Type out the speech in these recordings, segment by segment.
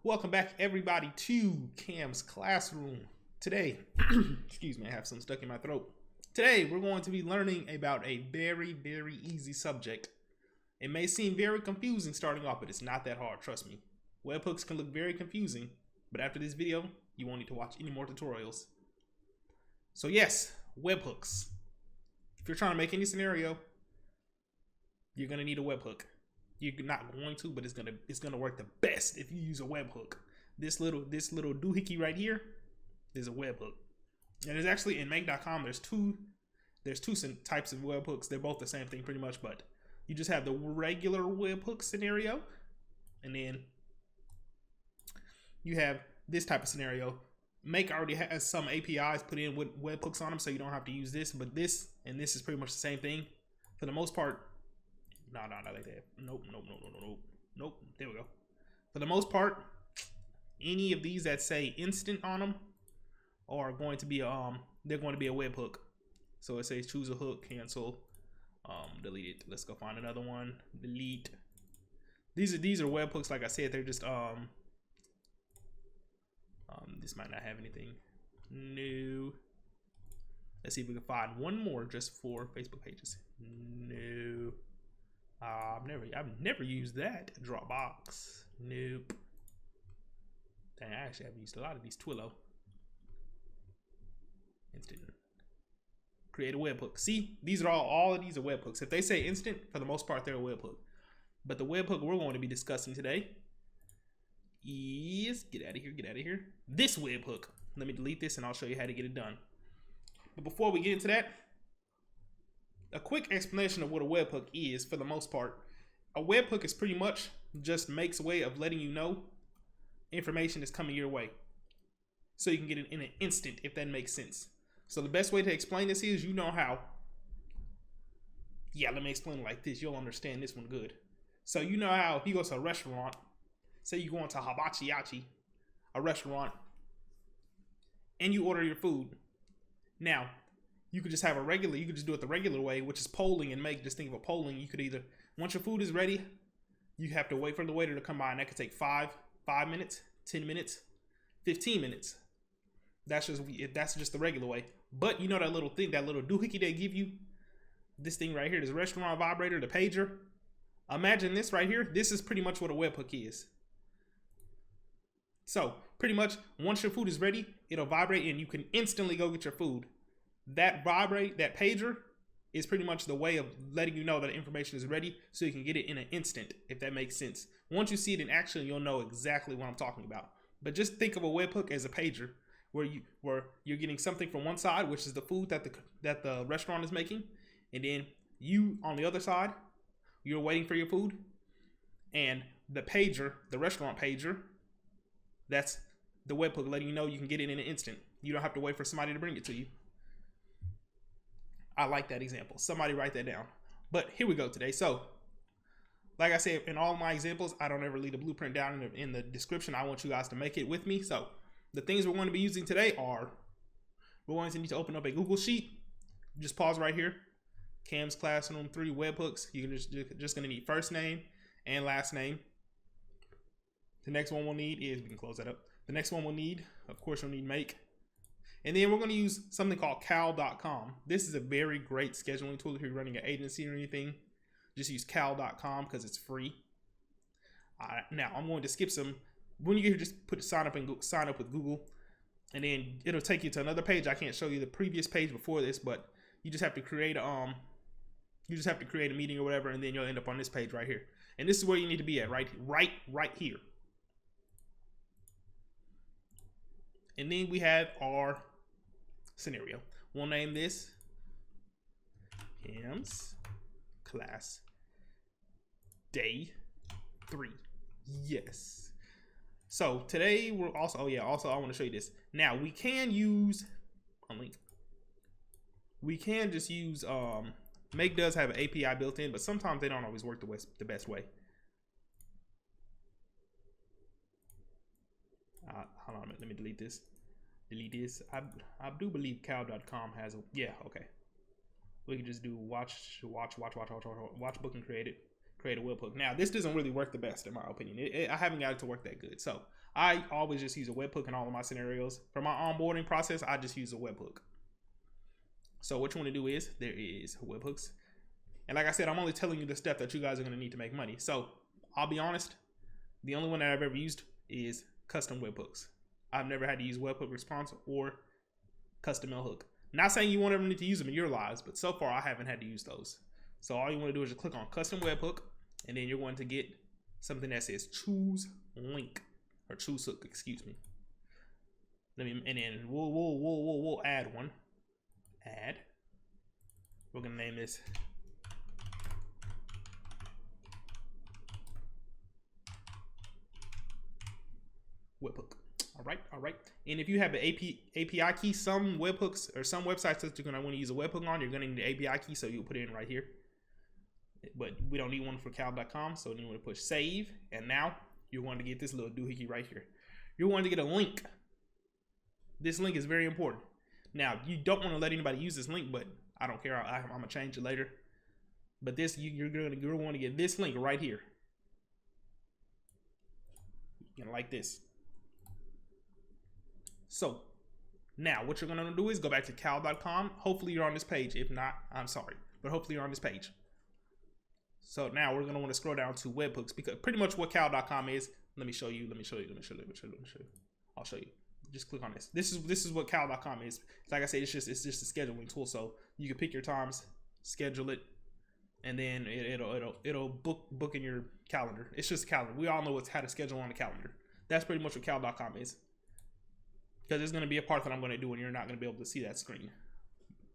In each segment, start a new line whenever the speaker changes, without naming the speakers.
Welcome back, everybody, to Cam's Classroom. Today, excuse me, I have some stuck in my throat. Today, we're going to be learning about a very, very easy subject. It may seem very confusing starting off, but it's not that hard, trust me. Webhooks can look very confusing, but after this video, you won't need to watch any more tutorials. So yes, webhooks. If you're trying to make any scenario, you're gonna need a webhook. You're not going to, but it's gonna work the best if you use a webhook. This little doohickey right here is a webhook, and there's actually in make.com there's two types of webhooks. They're both the same thing pretty much, but you just have the regular webhook scenario, and then you have this type of scenario. Make already has some APIs put in with webhooks on them, so you don't have to use this. But this and this is pretty much the same thing for the most part. No, not like that. Nope. There we go. For the most part, any of these that say instant on them are going to be they're going to be a webhook. So it says choose a hook, cancel, delete it. Let's go find another one. Delete. These are webhooks. Like I said, they're just this might not have anything new. Let's see if we can find one more just for Facebook pages. No. I've never used that. Dropbox. Nope. Dang, I actually have used a lot of these. Twillo. Instant. Create a webhook. See, these are all of these are webhooks. If they say instant, for the most part, they're a webhook. But the webhook we're going to be discussing today is get out of here. This webhook. Let me delete this and I'll show you how to get it done. But before we get into that, a quick explanation of what a webhook is. For the most part, a webhook is pretty much just makes a way of letting you know information is coming your way, so you can get it in an instant, if that makes sense. So the best way to explain this is, you know how, let me explain it like this, you'll understand this one good. So you know how if you go to a restaurant, say you go into Hibachi, a restaurant, and you order your food. Now you could just have you could just do it the regular way, which is polling and make. Just think of a polling. You could either, once your food is ready, you have to wait for the waiter to come by, and that could take 5 minutes, 10 minutes, 15 minutes. That's just the regular way. But you know that little thing, that little doohickey they give you, this thing right here, this restaurant vibrator, the pager. Imagine this right here. This is pretty much what a webhook is. So pretty much once your food is ready, it'll vibrate and you can instantly go get your food. That pager is pretty much the way of letting you know that information is ready, so you can get it in an instant, if that makes sense. Once you see it in action, you'll know exactly what I'm talking about. But just think of a webhook as a pager, where you're getting something from one side, which is the food that the restaurant is making, and then you on the other side, you're waiting for your food, and the pager, the restaurant pager, that's the webhook letting you know you can get it in an instant. You don't have to wait for somebody to bring it to you. I like that example. Somebody write that down. But here we go today. So, like I said, in all my examples, I don't ever leave the blueprint down in the description. I want you guys to make it with me. So, the things we're going to be using today are, we're going to need to open up a Google Sheet. Just pause right here. Cam's Classroom 3 webhooks. You're just going to need first name and last name. The next one we'll need is, we can close that up. The next one we'll need, of course, you'll need make. And then we're going to use something called cal.com. This is a very great scheduling tool if you're running an agency or anything. Just use cal.com because it's free. Now I'm going to skip some. When you get here, just sign up with Google, and then it'll take you to another page. I can't show you the previous page before this, but you just have to create a meeting or whatever, and then you'll end up on this page right here. And this is where you need to be at, right here. And then we have our scenario. We'll name this Cam's Class Day 3. Yes. So today we're also, also I want to show you this. Now we can use we can just use make does have an API built in, but sometimes they don't always work the best way. Hold on, let me delete this. I do believe cal.com has a, okay. We can just do watch book and create it. create a webhook. Now, this doesn't really work the best in my opinion. I haven't got it to work that good. So I always just use a webhook in all of my scenarios. For my onboarding process, I just use a webhook. So what you want to do is, there is webhooks. And like I said, I'm only telling you the stuff that you guys are going to need to make money. So I'll be honest, the only one that I've ever used is custom webhooks. I've never had to use webhook response or custom hook. Not saying you won't ever need to use them in your lives, but so far I haven't had to use those. So all you want to do is just click on custom webhook, and then you're going to get something that says choose link, or choose hook, excuse me. And then we'll add one. Add. We're gonna name this webhook. All right. And if you have an API key, some webhooks or some websites that you're gonna want to use a webhook on, you're gonna need an API key, so you'll put it in right here. But we don't need one for cal.com, so you want to push save, and now you're going to get this little doohickey right here. You're going to get a link. This link is very important. Now, you don't want to let anybody use this link, but I don't care. I'm gonna change it later. But this, you're going to want to get this link right here. You're gonna like this. So now what you're gonna do is go back to cal.com. Hopefully you're on this page. If not, I'm sorry, but hopefully you're on this page. So now we're gonna want to scroll down to webhooks, because pretty much what cal.com is. Let me show you. I'll show you. Just click on this. This is what cal.com is. Like I said, it's just a scheduling tool. So you can pick your times, schedule it, and then it'll book in your calendar. It's just a calendar. We all know how to schedule on the calendar. That's pretty much what cal.com is. Because there's going to be a part that I'm going to do, and you're not going to be able to see that screen.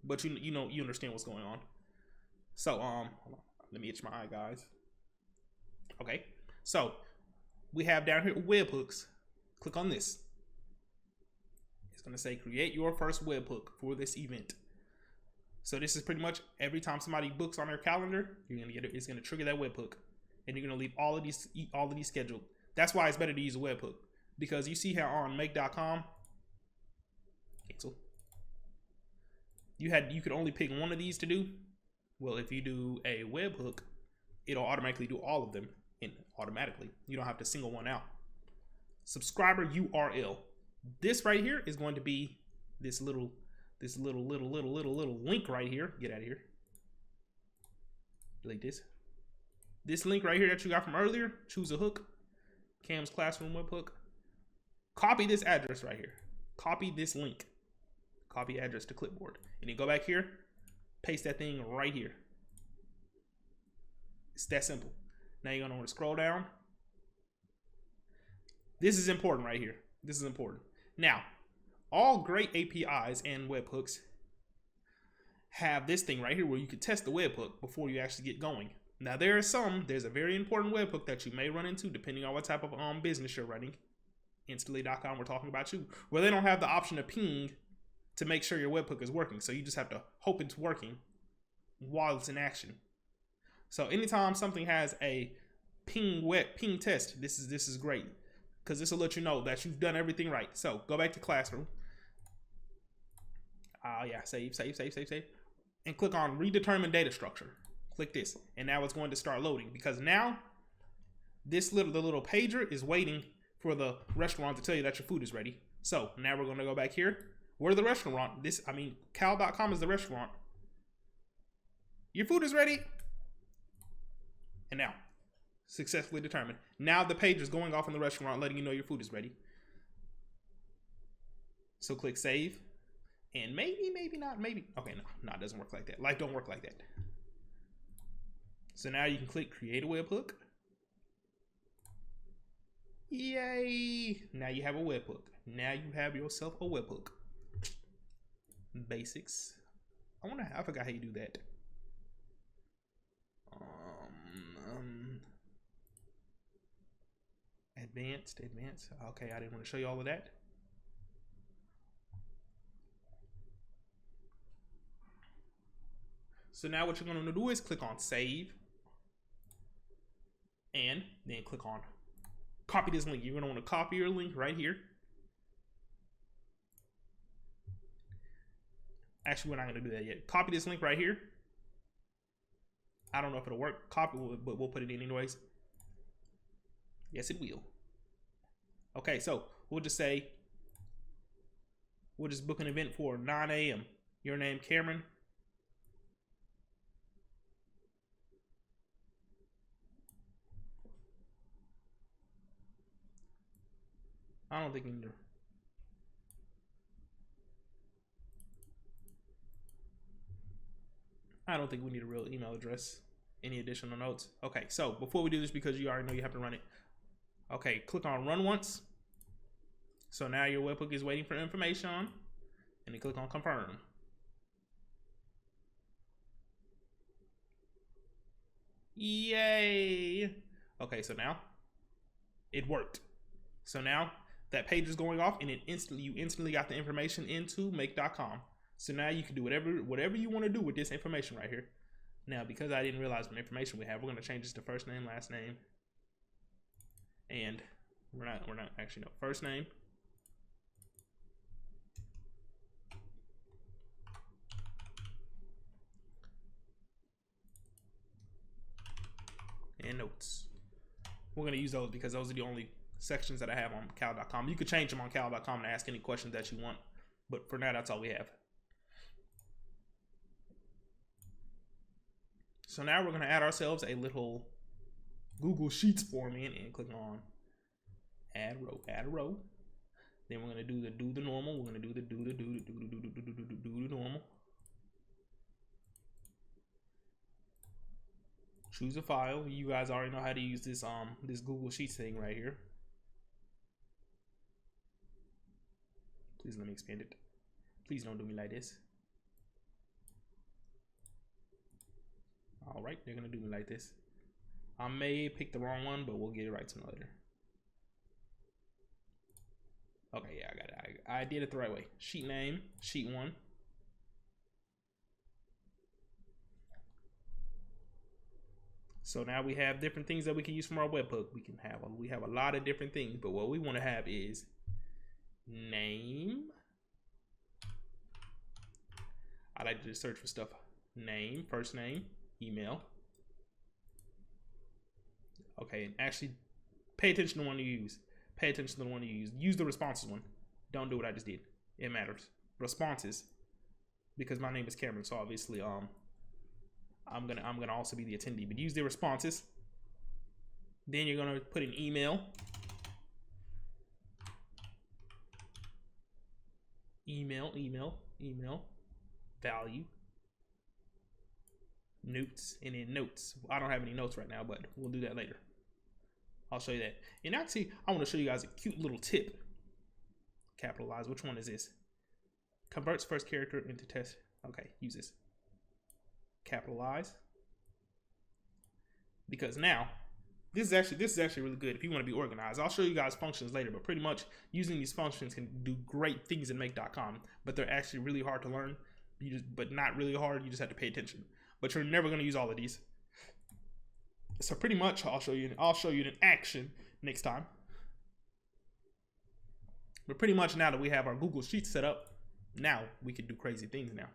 But you understand what's going on. So hold on. Let me itch my eye, guys. Okay. So we have down here webhooks. Click on this. It's going to say create your first webhook for this event. So this is pretty much every time somebody books on their calendar, you're going to get it. It's going to trigger that webhook, and you're going to leave all of these scheduled. That's why it's better to use a webhook, because you see how on make.com, cancel, you could only pick one of these to do. Well, if you do a webhook, it'll automatically do all of them, and automatically you don't have to single one out. Subscriber URL. This right here is going to be this little link right here. Get out of here. Delete this. This link right here that you got from earlier. Choose a hook. Cam's Classroom webhook. Copy this address right here. Copy this link. Copy address to clipboard. And then go back here. Paste that thing right here. It's that simple. Now you're gonna want to scroll down. This is important right here. This is important. Now, all great APIs and webhooks have this thing right here where you can test the webhook before you actually get going. Now there's a very important webhook that you may run into depending on what type of business you're running. Instantly.com, we're talking about you, where they don't have the option of ping to make sure your webhook is working. So you just have to hope it's working while it's in action. So anytime something has a ping test, this is great, because this will let you know that you've done everything right. So go back to Classroom. Save. And click on redetermine data structure. Click this, and now it's going to start loading, because now the little pager is waiting for the restaurant to tell you that your food is ready. So now we're going to go back here. We're the restaurant. Cal.com is the restaurant. Your food is ready. And now, successfully determined. Now the page is going off in the restaurant, letting you know your food is ready. So click save. And maybe not. Okay, no, it doesn't work like that. Life don't work like that. So now you can click create a webhook. Yay! Now you have a webhook. Now you have yourself a webhook. Basics. I forgot how you do that. Advanced. Okay, I didn't want to show you all of that. So now what you're going to do is click on save, and then click on copy this link. You're going to want to copy your link right here. Actually, we're not going to do that yet. Copy this link right here. I don't know if it'll work. Copy, but we'll put it in anyways. Yes, it will. Okay, so we'll just say, we'll just book an event for 9 a.m. Your name, Cameron. I don't think we need to. I don't think we need a real email address. Any additional notes? Okay, so before we do this, because you already know you have to run it. Okay, click on run once. So now your webhook is waiting for information, and then click on confirm. Yay! Okay, so now it worked. So now that page is going off, and you instantly got the information into make.com. So now you can do whatever you want to do with this information right here. Now, because I didn't realize what information we have, we're going to change this to first name, last name, and we're not actually, no, first name, and notes. We're going to use those because those are the only sections that I have on cal.com. You could change them on cal.com and ask any questions that you want, but for now, that's all we have. So now we're going to add ourselves a little Google Sheets form in, and click on add a row. Then we're going to do the normal. We're going to do the normal. Choose a file. You guys already know how to use this this Google Sheets thing right here. Please let me expand it. Please don't do me like this. All right, they're gonna do me like this. I may pick the wrong one, but we'll get it right sooner or later. Okay, yeah, I got it. I did it the right way. Sheet name, sheet 1. So now we have different things that we can use from our webhook. We have a lot of different things, but what we want to have is name. I like to just search for stuff. Name, first name, email. Okay, and actually pay attention to the one you use. Pay attention to the one you use. Use the responses one. Don't do what I just did. It matters. Responses, because my name is Cameron, so obviously I'm gonna also be the attendee. But use the responses. Then you're gonna put an email. Email. Value. Notes, and then notes. I don't have any notes right now, but we'll do that later. I'll show you that. And actually, I want to show you guys a cute little tip. Capitalize. Which one is this? Converts first character into test. Okay, use this. Capitalize. Because now, this is actually really good if you want to be organized. I'll show you guys functions later, but pretty much using these functions can do great things in make.com, but they're actually really hard to learn. But not really hard. You just have to pay attention. But you're never going to use all of these. So pretty much, I'll show you in action next time. But pretty much now that we have our Google Sheets set up, now we can do crazy things now.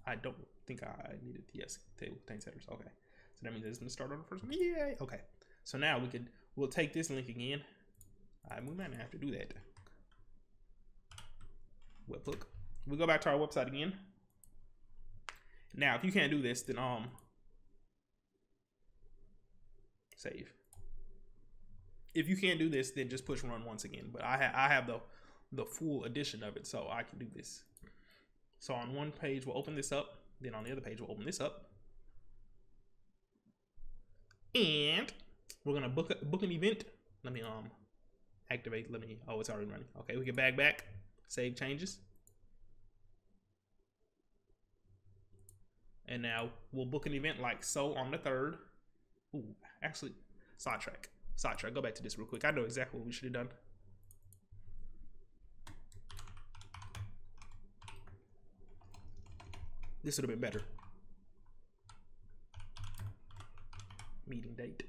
I don't think I needed, yes, table contains headers. Okay, so that means it's going to start on the first one. Yay! Okay, so now we'll take this link again. We might not have to do that. Webhook. We go back to our website again. Now, if you can't do this, then save. If you can't do this, then just push run once again. But I have the full edition of it, so I can do this. So on one page, we'll open this up. Then on the other page, we'll open this up. And we're gonna book an event. Let me activate. Oh, it's already running. Okay, we can back, save changes. And now we'll book an event like so on the 3rd. Ooh, actually, sidetrack. Go back to this real quick. I know exactly what we should have done. This would have been better. Meeting date.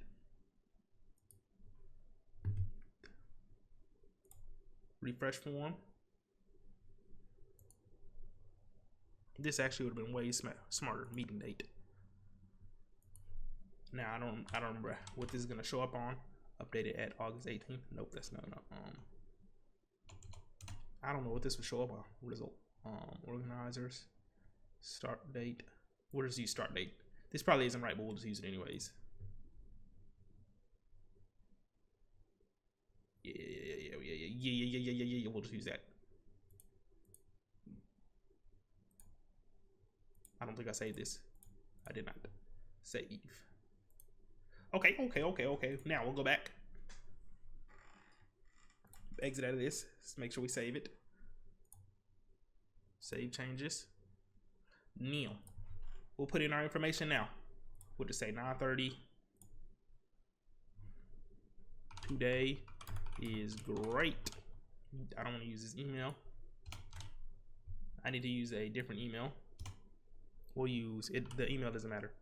Refresh form. This actually would have been way smarter. Meeting date. Now I don't remember what this is gonna show up on. Updated at August 18th. Nope, that's not. I don't know what this would show up on. Result. Organizers. Start date. We'll just use start date. This probably isn't right, but we'll just use it anyways. Yeah. We'll just use that. I don't think I saved this. I did not save. Okay. Now we'll go back. Exit out of this. Let's make sure we save it. Save changes. Neil. We'll put in our information now. We'll just say 9:30. Today is great. I don't want to use this email. I need to use a different email. We'll use it. The email doesn't matter.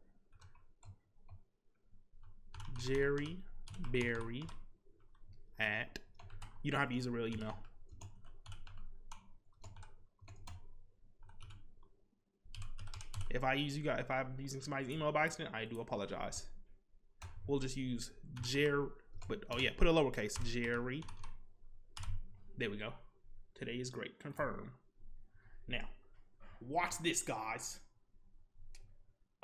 Jerry Berry at. You don't have to use a real email. If I'm using somebody's email by accident, I do apologize. We'll just use Jerry, but oh yeah, put a lowercase Jerry. There we go. Today is great. Confirm. Now, watch this, guys.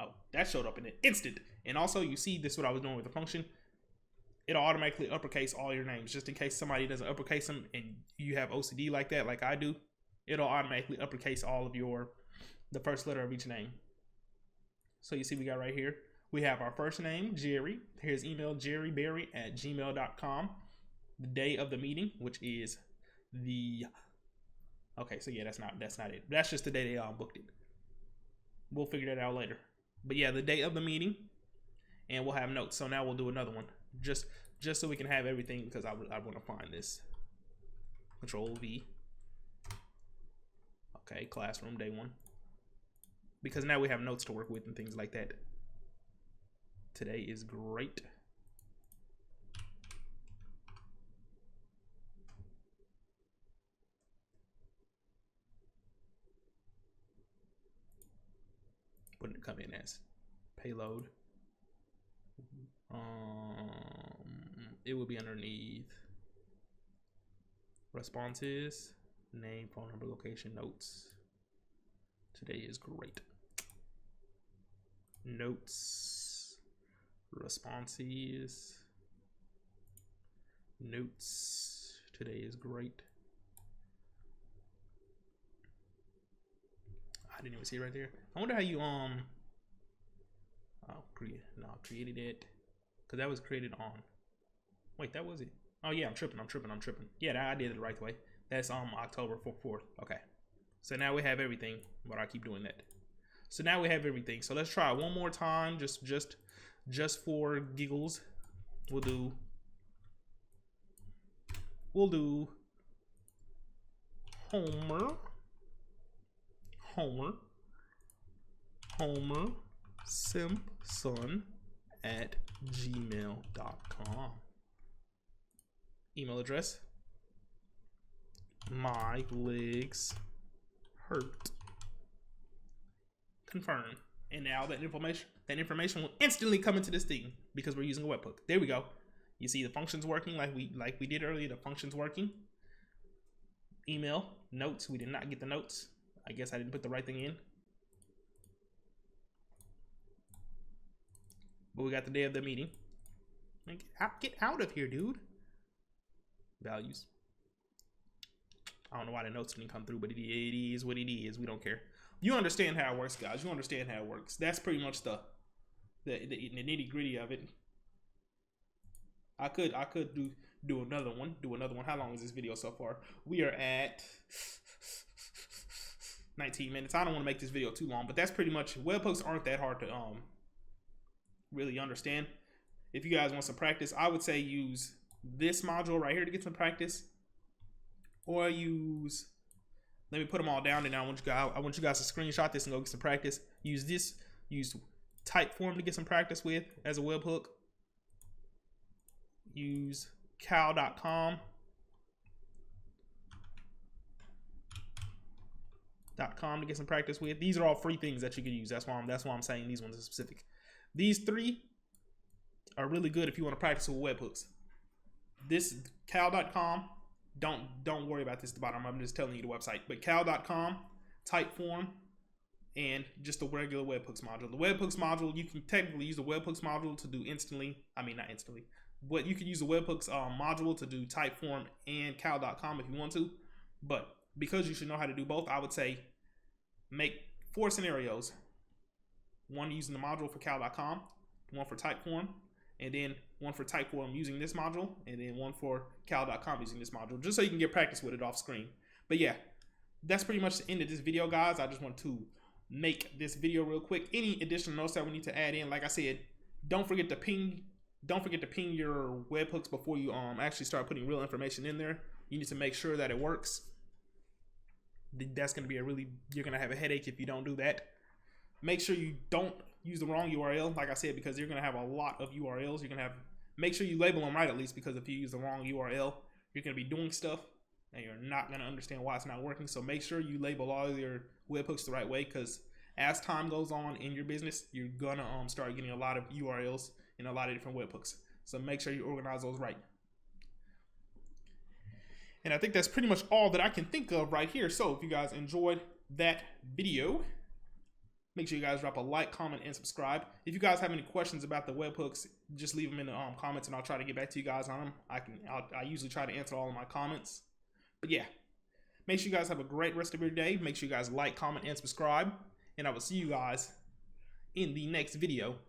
Oh, that showed up in an instant. And also, you see this, what I was doing with the function. It'll automatically uppercase all your names, just in case somebody doesn't uppercase them and you have OCD like that, like I do. It'll automatically uppercase all of the first letter of each name. So you see we got right here, we have our first name, Jerry. Here's email, jerryberry@gmail.com. The day of the meeting, which is okay, so yeah, that's not it. That's just the day they booked it. We'll figure that out later. But yeah, the day of the meeting, and we'll have notes. So now we'll do another one, just so we can have everything, because I want to find this. Control V. Okay, classroom, day 1. Because now we have notes to work with and things like that. Today is great. Wouldn't it come in as payload? It will be underneath responses, name, phone number, location, notes. Today is great. Notes, responses, notes. Today is great. I didn't even see it right there. I wonder how you created it, because that was created on. Wait, that was it. Oh yeah, I'm tripping. Yeah, I did it the right way. That's October 4th. Okay. So now we have everything, but I keep doing that. So now we have everything. So let's try it one more time, just for giggles. We'll do Homer Simpson at gmail.com. Email address. My legs hurt. Confirm. And now that information will instantly come into this thing because we're using a webhook. There we go. You see the functions working like we did earlier. The functions working. Email, notes. We did not get the notes. I guess I didn't put the right thing in. But we got the day of the meeting. Get out of here, dude. Values. I don't know why the notes didn't come through, but it is what it is. We don't care. You understand how it works, guys. You understand how it works. That's pretty much the nitty gritty of it. I could do another one. How long is this video so far? We are at 19 minutes. I don't want to make this video too long, but that's pretty much. Webhooks aren't that hard to really understand. If you guys want some practice, I would say use this module right here to get some practice, or use. Let me put them all down, and I want you guys to screenshot this and go get some practice. Use this. Use Typeform to get some practice with as a webhook. Use cal.com. cal.com to get some practice with. These are all free things that you can use. That's why I'm saying these ones are specific. These three are really good if you want to practice with webhooks. This cal.com, don't worry about this at the bottom. I'm just telling you the website. But cal.com, Typeform, and just the regular webhooks module. The webhooks module, you can technically use the webhooks module to do instantly. I mean, not instantly. But you can use the webhooks module to do Typeform and cal.com if you want to. But because you should know how to do both, I would say make 4 scenarios. One using the module for cal.com, one for Typeform, and then one for Typeform using this module, and then one for cal.com using this module, just so you can get practice with it off screen. But yeah, that's pretty much the end of this video, guys. I just want to make this video real quick. Any additional notes that we need to add in, like I said, don't forget to ping your webhooks before you actually start putting real information in there. You need to make sure that it works. That's going to be you're going to have a headache if you don't do that. Make sure you don't use the wrong URL, like I said, because you're going to have a lot of URLs. Make sure you label them right at least, because if you use the wrong URL, you're going to be doing stuff and you're not going to understand why it's not working. So make sure you label all of your webhooks the right way, because as time goes on in your business, you're going to start getting a lot of URLs and a lot of different webhooks. So make sure you organize those right. And I think that's pretty much all that I can think of right here. So if you guys enjoyed that video, make sure you guys drop a like, comment, and subscribe. If you guys have any questions about the webhooks, just leave them in the comments, and I'll try to get back to you guys on them. I usually try to answer all of my comments. But yeah, make sure you guys have a great rest of your day. Make sure you guys like, comment, and subscribe. And I will see you guys in the next video.